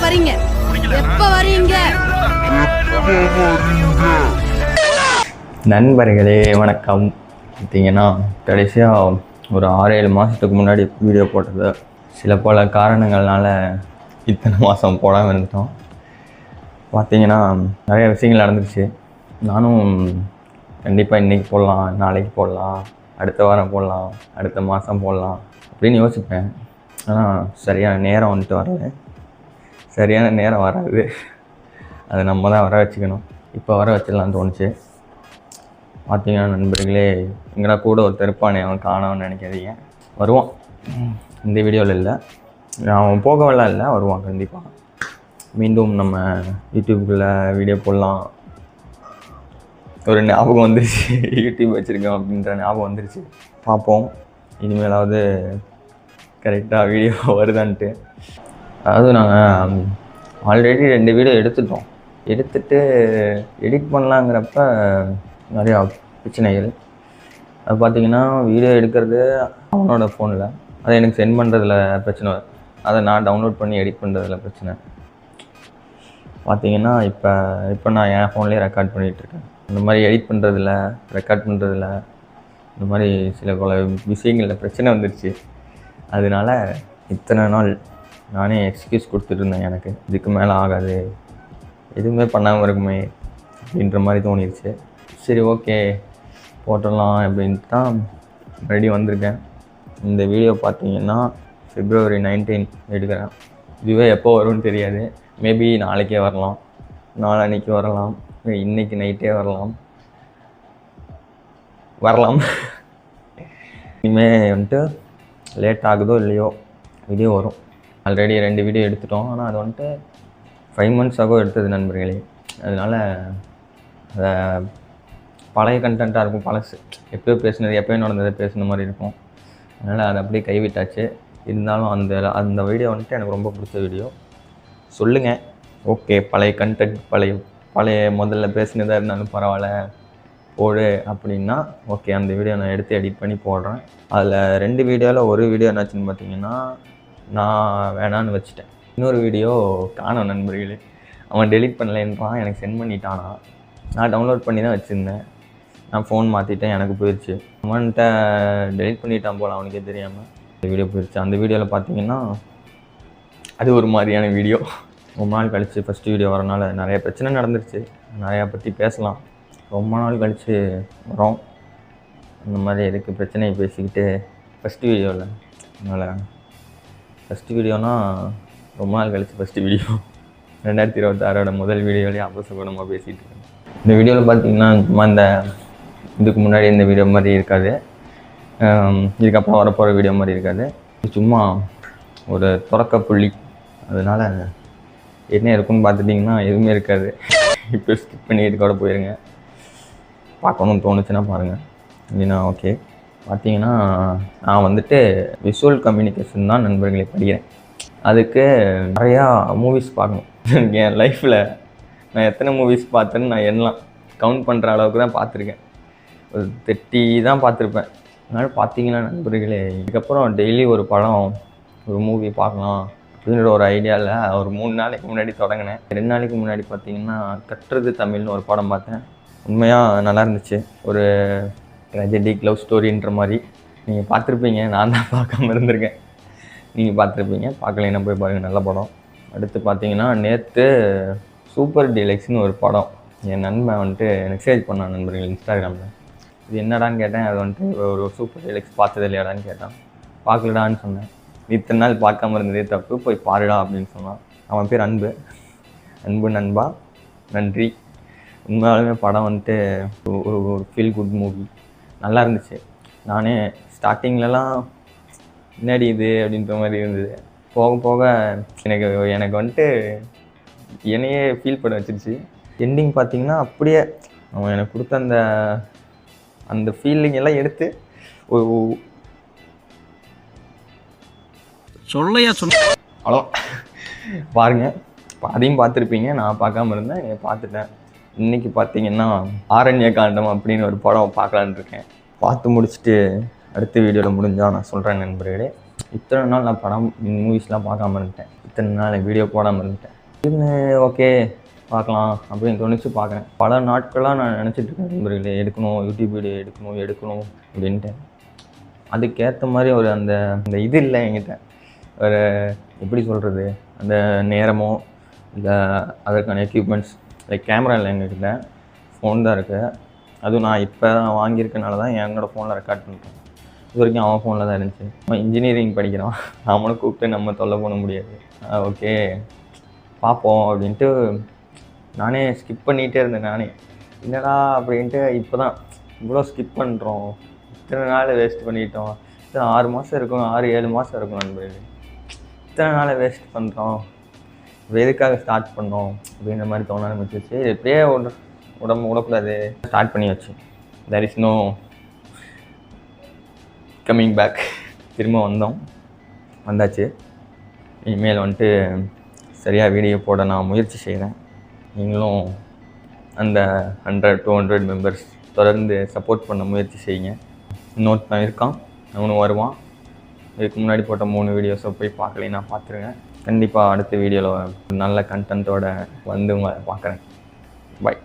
வரீங்க? எப்ப வரீங்க? நண்பர்களே வணக்கம். பார்த்தீங்கன்னா கடைசியாக ஒரு 6-7 மாதத்துக்கு முன்னாடி வீடியோ போட்டது சில பல காரணங்கள்னால இத்தனை மாதம் போடாமல் இருந்துட்டோம். பார்த்தீங்கன்னா நிறைய விஷயங்கள் நடந்துருச்சு. நானும் கண்டிப்பாக இன்றைக்கி போடலாம், நாளைக்கு போடலாம், அடுத்த வாரம் போடலாம், அடுத்த மாதம் போடலாம் அப்படின்னு யோசிப்பேன். ஆனால் சரியான நேரம் வந்துட்டு வரல. சரியான நேரம் வராது, அதை நம்ம தான் வர வச்சுக்கணும். இப்போ வர வச்சிடலான்னு தோணுச்சு. பார்த்தீங்கன்னா நண்பர்களே, எங்கன்னா கூட ஒரு தெருப்பானே அவன் காணான்னு நினைக்காதீங்க. வருவான், இந்த வீடியோவில் இல்லை, அவன் போகவெல்லாம் இல்லை, வருவான் கண்டிப்பாக. மீண்டும் நம்ம யூடியூப்புக்குள்ளே வீடியோ போடலாம் ஒரு ஞாபகம் வந்துருச்சு. யூடியூப் வச்சுருக்கோம் அப்படின்ற ஞாபகம் வந்துருச்சு. பார்ப்போம் இனிமேலாவது கரெக்டாக வீடியோ வருதான்ட்டு. அதாவது நாங்கள் ஆல்ரெடி 2 வீடியோ எடுத்துட்டோம். எடுத்துகிட்டு எடிட் பண்ணலாங்கிறப்ப நிறையா பிரச்சனைகள். அது பார்த்திங்கன்னா வீடியோ எடுக்கிறது அவனோட ஃபோனில், அதை எனக்கு சென்ட் பண்ணுறதுல பிரச்சனை, அதை நான் டவுன்லோட் பண்ணி எடிட் பண்ணுறதுல பிரச்சனை. பார்த்திங்கன்னா இப்போ நான் என் ஃபோன்லேயே ரெக்கார்ட் பண்ணிகிட்ருக்கேன். இந்த மாதிரி எடிட் பண்ணுறதில்ல, ரெக்கார்ட் பண்ணுறதில்ல, இந்த மாதிரி சில பல விஷயங்களில் பிரச்சனை வந்துடுச்சு. அதனால இத்தனை நாள் நானே எக்ஸ்கியூஸ் கொடுத்துட்ருந்தேன். எனக்கு இதுக்கு மேலே ஆகாது, எதுவுமே பண்ணாமல் இருக்குமே அப்படின்ற மாதிரி தோணிடுச்சு. சரி ஓகே போட்டுடலாம் அப்படின்ட்டு தான் மறுபடியும் வந்திருக்கேன். இந்த வீடியோ பார்த்தீங்கன்னா February 19 எடுக்கிறேன். இதுவே எப்போ வரும்னு தெரியாது. மேபி நாளைக்கே வரலாம், நாளான்னைக்கு வரலாம், இன்றைக்கி நைட்டே வரலாம். இனிமேல் வந்துட்டு லேட் ஆகுதோ இல்லையோ வீடியோ வரும். ஆல்ரெடி 2 வீடியோ எடுத்துட்டோம். ஆனால் அது வந்துட்டு 5 months ஆகோ எடுத்தது நண்பர்களே. அதனால் அதை பழைய கண்டென்ட்டாக இருக்கும், பழசு எப்போயோ பேசுனது, எப்போயோ நடந்ததை பேசுன மாதிரி இருக்கும். அதனால் அதை அப்படியே கைவிட்டாச்சு. இருந்தாலும் அந்த வீடியோ வந்துட்டு எனக்கு ரொம்ப பிடிச்ச வீடியோ. சொல்லுங்கள், ஓகே பழைய கண்டென்ட், பழைய முதல்ல பேசுனதாக இருந்தாலும் பரவாயில்ல போடு அப்படின்னா ஓகே, அந்த வீடியோ நான் எடுத்து எடிட் பண்ணி போடுறேன். அதில் 2 வீடியோவில் ஒரு வீடியோ என்னாச்சுன்னு பார்த்தீங்கன்னா நான் வேணான்னு வச்சுட்டேன். இன்னொரு வீடியோ காணோம் நண்பர்களே. அவன் டெலிட் பண்ணலைன்றான், எனக்கு சென்ட் பண்ணிட்டானா. நான் டவுன்லோட் பண்ணி தான் வச்சுருந்தேன். நான் ஃபோன் மாற்றிட்டேன், எனக்கு போயிடுச்சு. அவன்கிட்ட டெலிட் பண்ணிட்டான் போல், அவனுக்கே தெரியாமல் இந்த வீடியோ போயிடுச்சு. அந்த வீடியோவில் பார்த்தீங்கன்னா அது ஒரு மாதிரியான வீடியோ. ரொம்ப நாள் கழித்து ஃபஸ்ட்டு வீடியோ வரனால நிறைய பிரச்சனை நடந்துருச்சு. நிறையா பற்றி பேசலாம். ரொம்ப நாள் கழித்து வரோம். இந்த மாதிரி எதுக்கு பிரச்சனையை பேசிக்கிட்டு ஃபஸ்ட்டு வீடியோவில். அதனால் ஃபஸ்ட்டு வீடியோனால் ரொம்ப நாள் கழித்து ஃபஸ்ட்டு வீடியோ 2026 முதல் வீடியோலேயே அபசகுணமாக பேசிகிட்டு இருக்கேன். இந்த வீடியோவில் பார்த்தீங்கன்னா சும்மா இதுக்கு முன்னாடி இந்த வீடியோ மாதிரி இருக்காது, இதுக்கப்புறம் வரப்போகிற வீடியோ மாதிரி இருக்காது. சும்மா ஒரு தொடக்க புள்ளி. அதனால் என்ன இருக்குன்னு பார்த்துட்டிங்கன்னா எதுவுமே இருக்காது. இப்போ ஸ்கிப் பண்ணிட்டு கூட போயிருங்க. பார்க்கணுன்னு தோணுச்சுன்னா பாருங்கள், இல்லைன்னா ஓகே. பார்த்தீங்கன்னா நான் வந்துட்டு விஷுவல் கம்யூனிகேஷன் தான் நண்பர்களை படிக்கிறேன். அதுக்கு நிறையா மூவிஸ் பார்க்கணும். என் லைஃப்பில் நான் எத்தனை மூவிஸ் பார்த்தேன்னு நான் எண்ணலாம், கவுண்ட் பண்ணுற அளவுக்கு தான் பார்த்துருக்கேன். ஒரு 30 தான் பார்த்துருப்பேன். அதனால் பார்த்தீங்கன்னா நண்பர்களே, இதுக்கப்புறம் டெய்லி ஒரு படம், ஒரு மூவி பார்க்கலாம் அப்படின்ற ஒரு ஐடியாவில் ஒரு 3 நாளைக்கு முன்னாடி தொடங்கினேன். 2 நாளைக்கு முன்னாடி பார்த்தீங்கன்னா கற்றது தமிழ்னு ஒரு படம் பார்த்தேன். உண்மையாக நல்லா இருந்துச்சு. ஒரு ட்ராஜடிக் லவ் ஸ்டோரின்ற மாதிரி. நீங்கள் பார்த்துருப்பீங்க, நான் தான் பார்க்காம இருந்திருக்கேன். நீங்கள் பார்த்துருப்பீங்க, பார்க்கலைன்னா போய் பாருங்கள், நல்ல படம். அடுத்து பார்த்தீங்கன்னா நேற்று சூப்பர் டீலக்ஸ்னு ஒரு படம் என் நண்பன் வந்துட்டு மெசேஜ் பண்ணான் நண்பர்கள் இன்ஸ்டாகிராமில். இது என்னடான்னு கேட்டேன். அது வந்துட்டு ஒரு சூப்பர் டீலக்ஸ் பார்த்தது இல்லையாடான்னு கேட்டான். பார்க்கலடான்னு சொன்னேன். இத்தனை நாள் பார்க்காம இருந்ததே தப்பு, போய் பாருடா அப்படின்னு சொன்னான். அவன் பேர் அன்பு நண்பா, நன்றி. உண்மையாலுமே படம் வந்துட்டு ஒரு ஃபீல் குட் மூவி, நல்லா இருந்துச்சு. நானே ஸ்டார்டிங்லலாம் முன்னாடி இது அப்படின்ற மாதிரி இருந்தது. போக போக எனக்கு வந்துட்டு என்னையே ஃபீல் பண்ண வச்சிருச்சு. எண்டிங் பார்த்திங்கன்னா அப்படியே அவன் எனக்கு கொடுத்த அந்த ஃபீலிங் எல்லாம் எடுத்து அவ்வளோ பாருங்கள். அதையும் பார்த்துருப்பீங்க, நான் பார்க்காம இருந்தேன், பார்த்துட்டேன். இன்றைக்கி பார்த்தீங்கன்னா ஆரண்ய காண்டம் அப்படின்னு ஒரு படம் பார்க்கலான்னு இருக்கேன். பார்த்து முடிச்சுட்டு அடுத்த வீடியோவில் முடிஞ்சால் நான் சொல்கிறேன் நண்பர்களே. இத்தனை நாள் நான் படம் மூவிஸ்லாம் பார்க்காம இருந்துட்டேன். இத்தனை நாள் வீடியோ போடாமல் இருந்துட்டேன். திடீர்னு ஓகே பார்க்கலாம் அப்படின்னு தோணிச்சு பார்க்குறேன். பல நாட்களாக நான் நினச்சிட்டு இருக்கேன் நண்பர்களே, எடுக்கணும் யூடியூப் வீடியோ எடுக்கணும் அப்படின்ட்டு. அதுக்கேற்ற மாதிரி ஒரு அந்த இது இல்லை என்கிட்ட. ஒரு எப்படி சொல்கிறது, அந்த நேரமோ இல்லை அதற்கான எக்யூப்மெண்ட்ஸ் லைக் கேமரா இல்லை எங்ககிட்ட, ஃபோன் தான் இருக்குது. அதுவும் நான் இப்போ வாங்கியிருக்கனால தான் என்னோடய ஃபோனில் ரெக்கார்ட் பண்ணுறேன். இது வரைக்கும் அவன் ஃபோனில் தான் இருந்துச்சு. அவன் இன்ஜினியரிங் படிக்கிறான், அவனை கூப்பிட்டு நம்ம தொல்லை பண்ண முடியாது. ஓகே பார்ப்போம் அப்படின்ட்டு நானே ஸ்கிப் பண்ணிகிட்டே இருந்தேன். நானே என்னடா அப்படின்ட்டு இப்போ தான் இவ்வளோ ஸ்கிப் பண்ணுறோம், இத்தனை நாள் வேஸ்ட் பண்ணிட்டோம், இத்தனை 6 மாதம் இருக்கும், 6-7 மாதம் இருக்கும் நண்பர்களே, இத்தனை நாளை வேஸ்ட் பண்ணுறோம், எதுக்காக ஸ்டார்ட் பண்ணோம் அப்படின்ற மாதிரி தோண ஆரம்பிச்சிச்சு. எப்படியே உடம்பு விடக்கூடாது ஸ்டார்ட் பண்ணி வச்சு. There is no coming back. திரும்ப வந்தாச்சு. இனிமேல் வந்துட்டு சரியாக வீடியோ போட நான் முயற்சி செய்கிறேன். நீங்களும் அந்த 100-200 மெம்பர்ஸ் தொடர்ந்து சப்போர்ட் பண்ண முயற்சி செய்யுங்க. இன்னொருத்தன் இருக்கான், அவனும் வருவான். இதுக்கு முன்னாடி போட்ட 3 வீடியோஸை போய் பார்க்கலைன்னா பார்த்துருங்க. கண்டிப்பாக அடுத்த வீடியோவில் நல்ல கண்டென்ட்டோடு வந்து உங்களை பார்க்குறேன். பாய்.